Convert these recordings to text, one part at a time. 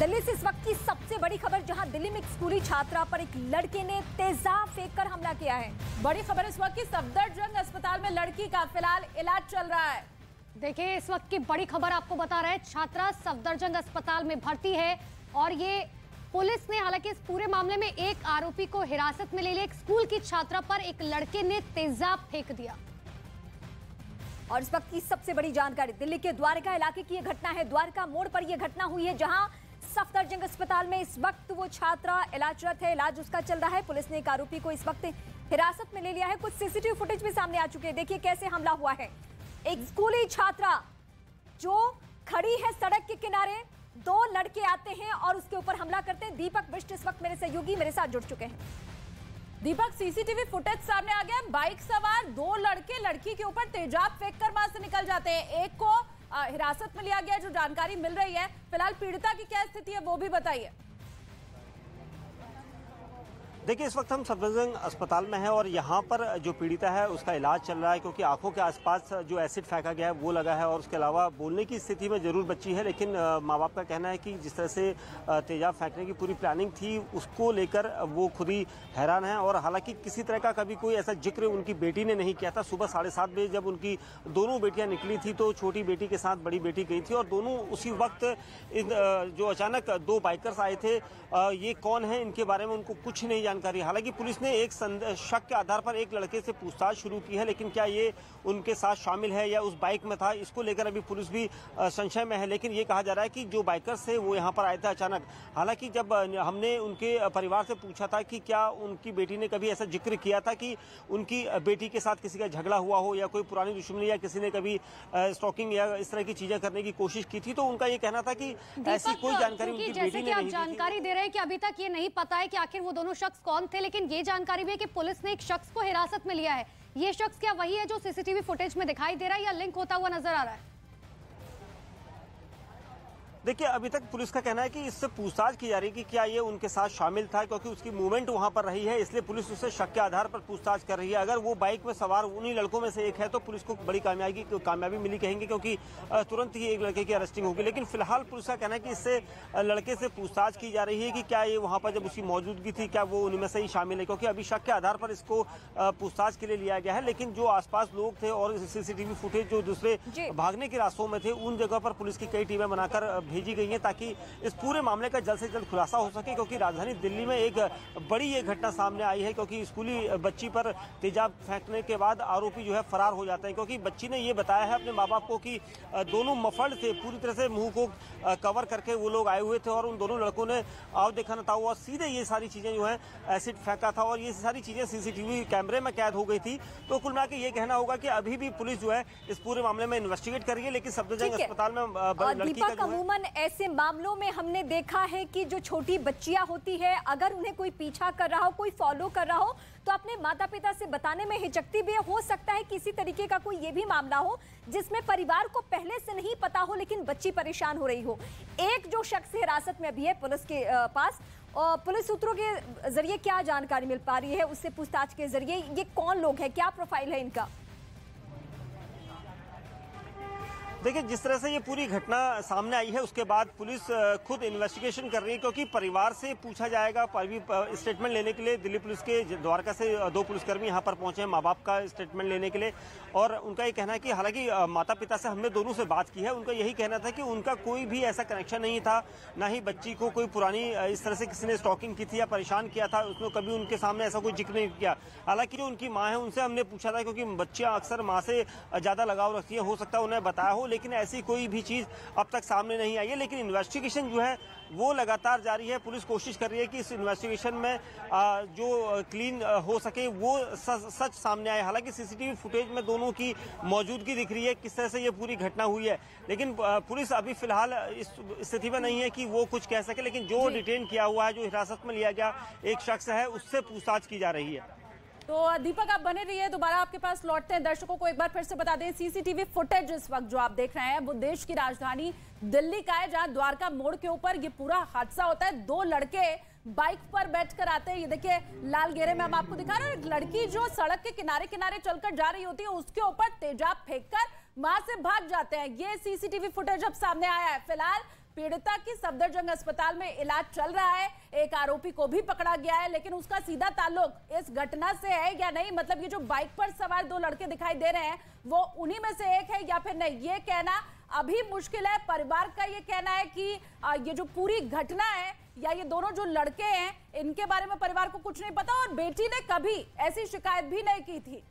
दिल्ली से इस वक्त की सबसे बड़ी खबर, जहां दिल्ली में एक स्कूली छात्रा पर एक लड़के ने तेजाब फेंककर हमला किया है। बड़ी खबर इस वक्त की सफदरजंग अस्पताल में लड़की का फिलहाल इलाज चल रहा है। देखिए, इस वक्त की बड़ी खबर आपको बता रहे हैं, छात्रा सफदरजंग अस्पताल में भर्ती है और ये पुलिस ने हालांकि इस पूरे मामले में एक आरोपी को हिरासत में ले लिया। एक स्कूल की छात्रा पर एक लड़के ने तेजाब फेंक दिया। और इस वक्त की सबसे बड़ी जानकारी, दिल्ली के द्वारका इलाके की यह घटना है। द्वारका मोड़ पर यह घटना हुई है, जहां सफदरजंग अस्पताल में इस वक्त वो छात्रा इलाजरत है, इलाज उसका चल रहा है। पुलिस ने एक आरोपी को इस वक्त हिरासत में ले लिया है। कुछ सीसीटीवी फुटेज भी सामने आ चुके हैं। देखिए कैसे हमला हुआ है। एक स्कूली छात्रा जो खड़ी है सड़क के किनारे, दो लड़के आते हैं और उसके ऊपर हमला करते हैं। दीपक बिष्ट इस वक्त मेरे सहयोगी मेरे साथ जुड़ चुके हैं। दीपक, सीसीटीवी फुटेज सामने आ गया। बाइक सवार दो लड़के लड़की के ऊपर तेजाब फेंककर वहां से निकल जाते हैं। एक को हिरासत में लिया गया, जो जानकारी मिल रही है। फिलहाल पीड़िता की क्या स्थिति है वो भी बताइए। देखिए, इस वक्त हम सफदरजंग अस्पताल में हैं और यहाँ पर जो पीड़िता है उसका इलाज चल रहा है, क्योंकि आंखों के आसपास जो एसिड फेंका गया है वो लगा है और उसके अलावा बोलने की स्थिति में जरूर बच्ची है। लेकिन माँ बाप का कहना है कि जिस तरह से तेजाब फेंकने की पूरी प्लानिंग थी, उसको लेकर वो खुद ही हैरान है। और हालांकि किसी तरह का कभी कोई ऐसा जिक्र उनकी बेटी ने नहीं किया था। सुबह 7:30 बजे जब उनकी दोनों बेटियां निकली थी तो छोटी बेटी के साथ बड़ी बेटी गई थी और दोनों उसी वक्त जो अचानक दो बाइकर्स आए थे, ये कौन है इनके बारे में उनको कुछ नहीं जानकारी। हालांकि पुलिस ने एक शक के आधार पर एक लड़के से पूछताछ शुरू की है, लेकिन क्या ये उनके साथ शामिल है या उस बाइक में था, इसको लेकर अभी पुलिस भी संशय में है। लेकिन ये कहा जा रहा है कि जो बाइकर्स थे वो यहाँ पर आए थे अचानक। हालांकि जब हमने उनके परिवार से पूछा था कि क्या उनकी बेटी ने कभी ऐसा जिक्र किया था कि उनकी बेटी के साथ किसी का झगड़ा हुआ हो या कोई पुरानी दुश्मनी या किसी ने कभी स्टॉकिंग या इस तरह की चीजें करने की कोशिश की थी, तो उनका ये कहना था कि ऐसी कोई जानकारी उनकी बेटी ने नहीं दी। जानकारी दे रहे हैं कि अभी तक ये नहीं पता है कि आखिर वो दोनों शख्स कौन थे, लेकिन ये जानकारी भी है कि पुलिस ने एक शख्स को हिरासत में लिया है। ये शख्स क्या वही है जो सीसीटीवी फुटेज में दिखाई दे रहा है या लिंक होता हुआ नजर आ रहा है? देखिए, अभी तक पुलिस का कहना है कि इससे पूछताछ की जा रही है कि क्या ये उनके साथ शामिल था, क्योंकि उसकी मूवमेंट वहां पर रही है, इसलिए पुलिस उससे शक के आधार पर पूछताछ कर रही है। अगर वो बाइक में सवार उन्हीं लड़कों में से एक है तो पुलिस को बड़ी कामयाबी मिली कहेंगे, क्योंकि तुरंत ही एक लड़के की अरेस्टिंग होगी। लेकिन फिलहाल पुलिस का कहना है कि इससे लड़के से पूछताछ की जा रही है कि क्या ये वहां पर जब उसकी मौजूदगी थी क्या वो उनमें से ही शामिल है, क्योंकि अभी शक के आधार पर इसको पूछताछ के लिए लिया गया है। लेकिन जो आसपास लोग थे और सीसीटीवी फुटेज जो दूसरे भागने के रास्तों में थे, उन जगह पर पुलिस की कई टीमें बनाकर भेजी गई हैं ताकि इस पूरे मामले का जल्द से जल्द खुलासा हो सके। क्योंकि राजधानी दिल्ली में एक बड़ी ये घटना सामने आई है, क्योंकि स्कूली बच्ची पर तेजाब फेंकने के बाद आरोपी जो है फरार हो जाता है। क्योंकि बच्ची ने ये बताया है अपने माँ बाप को कि दोनों मफल्ड थे, पूरी तरह से मुंह को कवर करके वो लोग आए हुए थे और उन दोनों लड़कों ने आओ देखा न था और सीधे ये सारी चीजें जो है एसिड फेंका था और ये सारी चीजें सीसीटीवी कैमरे में कैद हो गई थी। तो कुल मिला के ये कहना होगा कि अभी भी पुलिस जो है इस पूरे मामले में इन्वेस्टिगेट कर रही है। लेकिन सफदरजंग अस्पताल में लड़की का अमूमन ऐसे मामलों में हमने देखा है कि जो छोटी बच्चियां होती है, अगर उन्हें कोई पीछा कर रहा हो, कोई फॉलो कर रहा हो, तो अपने माता पिता से बताने में हिचकती भी हो सकता है किसी तरीके का कोई ये भी मामला हो जिसमें परिवार को पहले से नहीं पता हो लेकिन बच्ची परेशान हो रही हो। एक जो शख्स हिरासत में अभी है पुलिस के पास, और पुलिस सूत्रों के जरिए क्या जानकारी मिल पा रही है, उससे पूछताछ के जरिए ये कौन लोग हैं, क्या प्रोफाइल है इनका? देखिए, जिस तरह से ये पूरी घटना सामने आई है उसके बाद पुलिस खुद इन्वेस्टिगेशन कर रही है, क्योंकि परिवार से पूछा जाएगा। स्टेटमेंट लेने के लिए दिल्ली पुलिस के द्वारका से दो पुलिसकर्मी यहाँ पर पहुंचे हैं माँ बाप का स्टेटमेंट लेने के लिए। और उनका ये कहना है कि हालांकि माता पिता से हमने दोनों से बात की है, उनका यही कहना था कि उनका कोई भी ऐसा कनेक्शन नहीं था, ना ही बच्ची को कोई पुरानी इस तरह से किसी ने स्टॉकिंग की थी या परेशान किया था। उसने कभी उनके सामने ऐसा कोई जिक्र नहीं किया। हालांकि जो उनकी माँ है उनसे हमने पूछा था, क्योंकि बच्चियां अक्सर माँ से ज्यादा लगाव रखती है, हो सकता है उन्हें बताया हो, लेकिन ऐसी कोई भी चीज अब तक सामने नहीं आई है। लेकिन इन्वेस्टिगेशन जो है वो लगातार जारी है। पुलिस कोशिश कर रही है कि इस इन्वेस्टिगेशन में जो क्लीन हो सके वो सच सामने आए। हालांकि सीसीटीवी फुटेज में दोनों की मौजूदगी दिख रही है, किस तरह से ये पूरी घटना हुई है। लेकिन पुलिस अभी फिलहाल इस स्थिति में नहीं है कि वो कुछ कह सके। लेकिन जो डिटेन किया हुआ है, जो हिरासत में लिया गया एक शख्स है, उससे पूछताछ की जा रही है। तो दीपक, आप बने रहिए, दोबारा आपके पास लौटते हैं। दर्शकों को एक बार फिर से बता दें, सीसीटीवी फुटेज इस वक्त जो आप देख रहे हैं वो देश की राजधानी दिल्ली का है, जहां द्वारका मोड़ के ऊपर ये पूरा हादसा होता है। दो लड़के बाइक पर बैठकर आते हैं, ये देखिए लाल घेरे में हम आपको दिखा रहे हैं। एक लड़की जो सड़क के किनारे किनारे चलकर जा रही होती है, उसके ऊपर तेजाब फेंककर वहां से भाग जाते हैं। ये सीसीटीवी फुटेज अब सामने आया है। फिलहाल पीड़िता की सफदरजंग अस्पताल में इलाज चल रहा है, एक आरोपी को भी पकड़ा गया है, लेकिन उसका सीधा ताल्लुक इस घटना से है या नहीं, मतलब ये जो बाइक पर सवार दो लड़के दिखाई दे रहे हैं वो उन्हीं में से एक है या फिर नहीं, ये कहना अभी मुश्किल है। परिवार का ये कहना है कि ये जो पूरी घटना है या ये दोनों जो लड़के हैं इनके बारे में परिवार को कुछ नहीं पता और बेटी ने कभी ऐसी शिकायत भी नहीं की थी।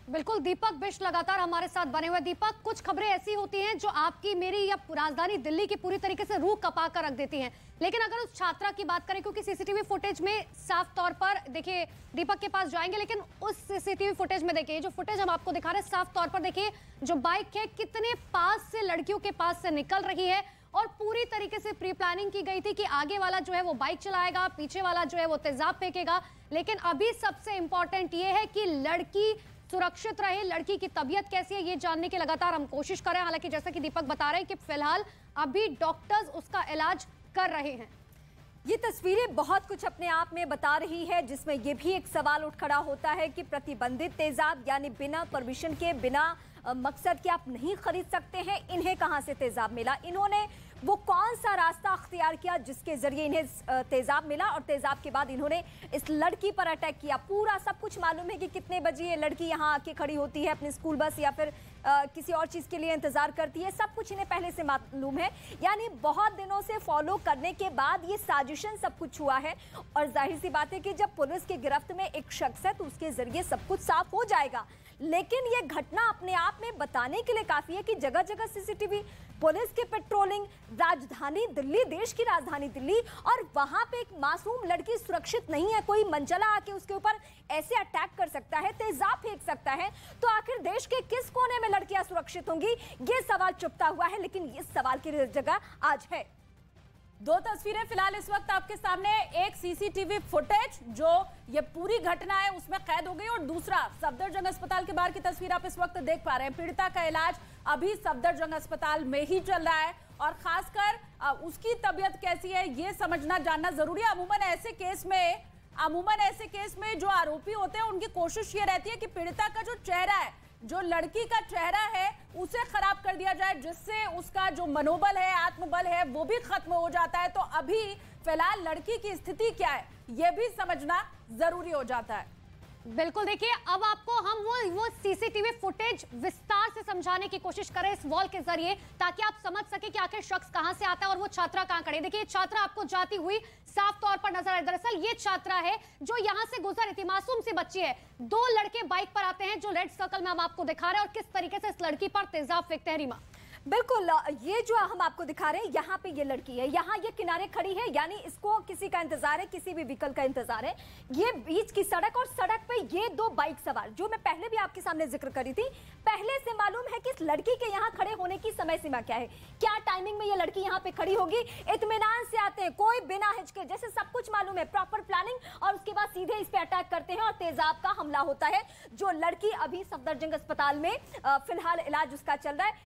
बिल्कुल, दीपक बिष्ट लगातार हमारे साथ बने हुए। दीपक, कुछ खबरें ऐसी होती हैं जो आपकी, मेरी या राजधानी दिल्ली की पूरी तरीके से रूह कपा कर रख देती हैं, लेकिन अगर उस छात्रा की बात करें, क्योंकि सीसीटीवी फुटेज में साफ तौर पर, देखिए दीपक के पास जाएंगे, लेकिन उस सीसीटीवी फुटेज में देखिए, जो फुटेज हम आपको दिखा रहे हैं, साफ तौर पर देखिए जो बाइक है कितने पास से लड़कियों के पास से निकल रही है और पूरी तरीके से प्री प्लानिंग की गई थी कि आगे वाला जो है वो बाइक चलाएगा, पीछे वाला जो है वो तेजाब फेंकेगा। लेकिन अभी सबसे इंपॉर्टेंट ये है कि लड़की सुरक्षित रहे, लड़की की तबीयत कैसी है ये जानने की लगातार हम कोशिश कर रहे हैं। हालांकि जैसा कि दीपक बता रहे हैं कि फिलहाल अभी डॉक्टर्स उसका इलाज कर रहे हैं। ये तस्वीरें बहुत कुछ अपने आप में बता रही है, जिसमें ये भी एक सवाल उठ खड़ा होता है कि प्रतिबंधित तेजाब यानी बिना परमिशन के, बिना मकसद के आप नहीं खरीद सकते हैं, इन्हें कहां से तेजाब मिला, इन्होंने वो कौन सा रास्ता अख्तियार किया जिसके जरिए इन्हें तेजाब मिला और तेजाब के बाद इन्होंने इस लड़की पर अटैक किया। पूरा सब कुछ मालूम है कि कितने बजे ये लड़की यहाँ आके खड़ी होती है अपनी स्कूल बस या फिर किसी और चीज के लिए इंतजार करती है, सब कुछ इन्हें पहले से मालूम है। यानी बहुत दिनों से फॉलो करने के बाद ये साजिशन सब कुछ हुआ है और जाहिर सी बात है कि जब पुलिस के गिरफ्त में एक शख्स है तो उसके जरिए सब कुछ साफ हो जाएगा। लेकिन ये घटना अपने आप में बताने के लिए काफी है कि जगह जगह सीसीटीवी, पुलिस की पेट्रोलिंग, राजधानी दिल्ली, देश की राजधानी दिल्ली, और वहां पे एक मासूम लड़की सुरक्षित नहीं है। कोई मंचला आके उसके ऊपर ऐसे अटैक कर सकता है, तेजाब फेंक सकता है, तो आखिर देश के किस कोने में लड़कियां सुरक्षित होंगी, ये सवाल चुपता हुआ है। लेकिन इस सवाल की जगह आज है। दो तस्वीरें फिलहाल इस वक्त आपके सामने, एक सीसीटीवी फुटेज जो ये पूरी घटना है उसमें कैद हो गई और दूसरा सफदरजंग अस्पताल के बाहर की तस्वीर आप इस वक्त देख पा रहे हैं। पीड़िता का इलाज अभी सफदरजंग अस्पताल में ही चल रहा है और खासकर उसकी तबीयत कैसी है ये समझना जानना जरूरी है। अमूमन ऐसे केस में जो आरोपी होते हैं उनकी कोशिश ये रहती है कि पीड़िता का जो चेहरा है, जो लड़की का चेहरा है, उसे खराब कर दिया जाए, जिससे उसका जो मनोबल है, आत्मबल है, वो भी खत्म हो जाता है। तो अभी फिलहाल लड़की की स्थिति क्या है ये भी समझना जरूरी हो जाता है। बिल्कुल, देखिए अब आपको हम वो सीसीटीवी फुटेज विस्तार से समझाने की कोशिश करें इस वॉल के जरिए, ताकि आप समझ सके कि आखिर शख्स कहां से आता है और वो छात्रा कहां खड़ी है। देखिए छात्रा आपको जाती हुई साफ तौर पर नजर आए। दरअसल ये छात्रा है जो यहां से गुजर रही थी, मासूम सी बच्ची है। दो लड़के बाइक पर आते हैं जो रेड सर्कल में हम आपको दिखा रहे हैं और किस तरीके से इस लड़की पर तेजाब फेंकते हैं। रीमा, बिल्कुल, ये जो हम आपको दिखा रहे हैं, यहाँ पे ये लड़की है, यहाँ ये किनारे खड़ी है, यानी इसको किसी का इंतजार है, किसी भी व्हीकल का इंतजार है। ये बीच की सड़क और सड़क पे ये दो बाइक सवार, जो मैं पहले भी आपके सामने जिक्र करी थी, पहले से मालूम है कि इस लड़की के यहाँ खड़े होने की समय सीमा क्या है, क्या टाइमिंग में ये लड़की यहाँ पे खड़ी होगी। इत्मीनान से आते हैं, कोई बिना हिचके, जैसे सब कुछ मालूम है, प्रॉपर प्लानिंग, और उसके बाद सीधे इस पे अटैक करते हैं और तेजाब का हमला होता है। जो लड़की अभी सफदरजंग अस्पताल में फिलहाल इलाज उसका चल रहा है,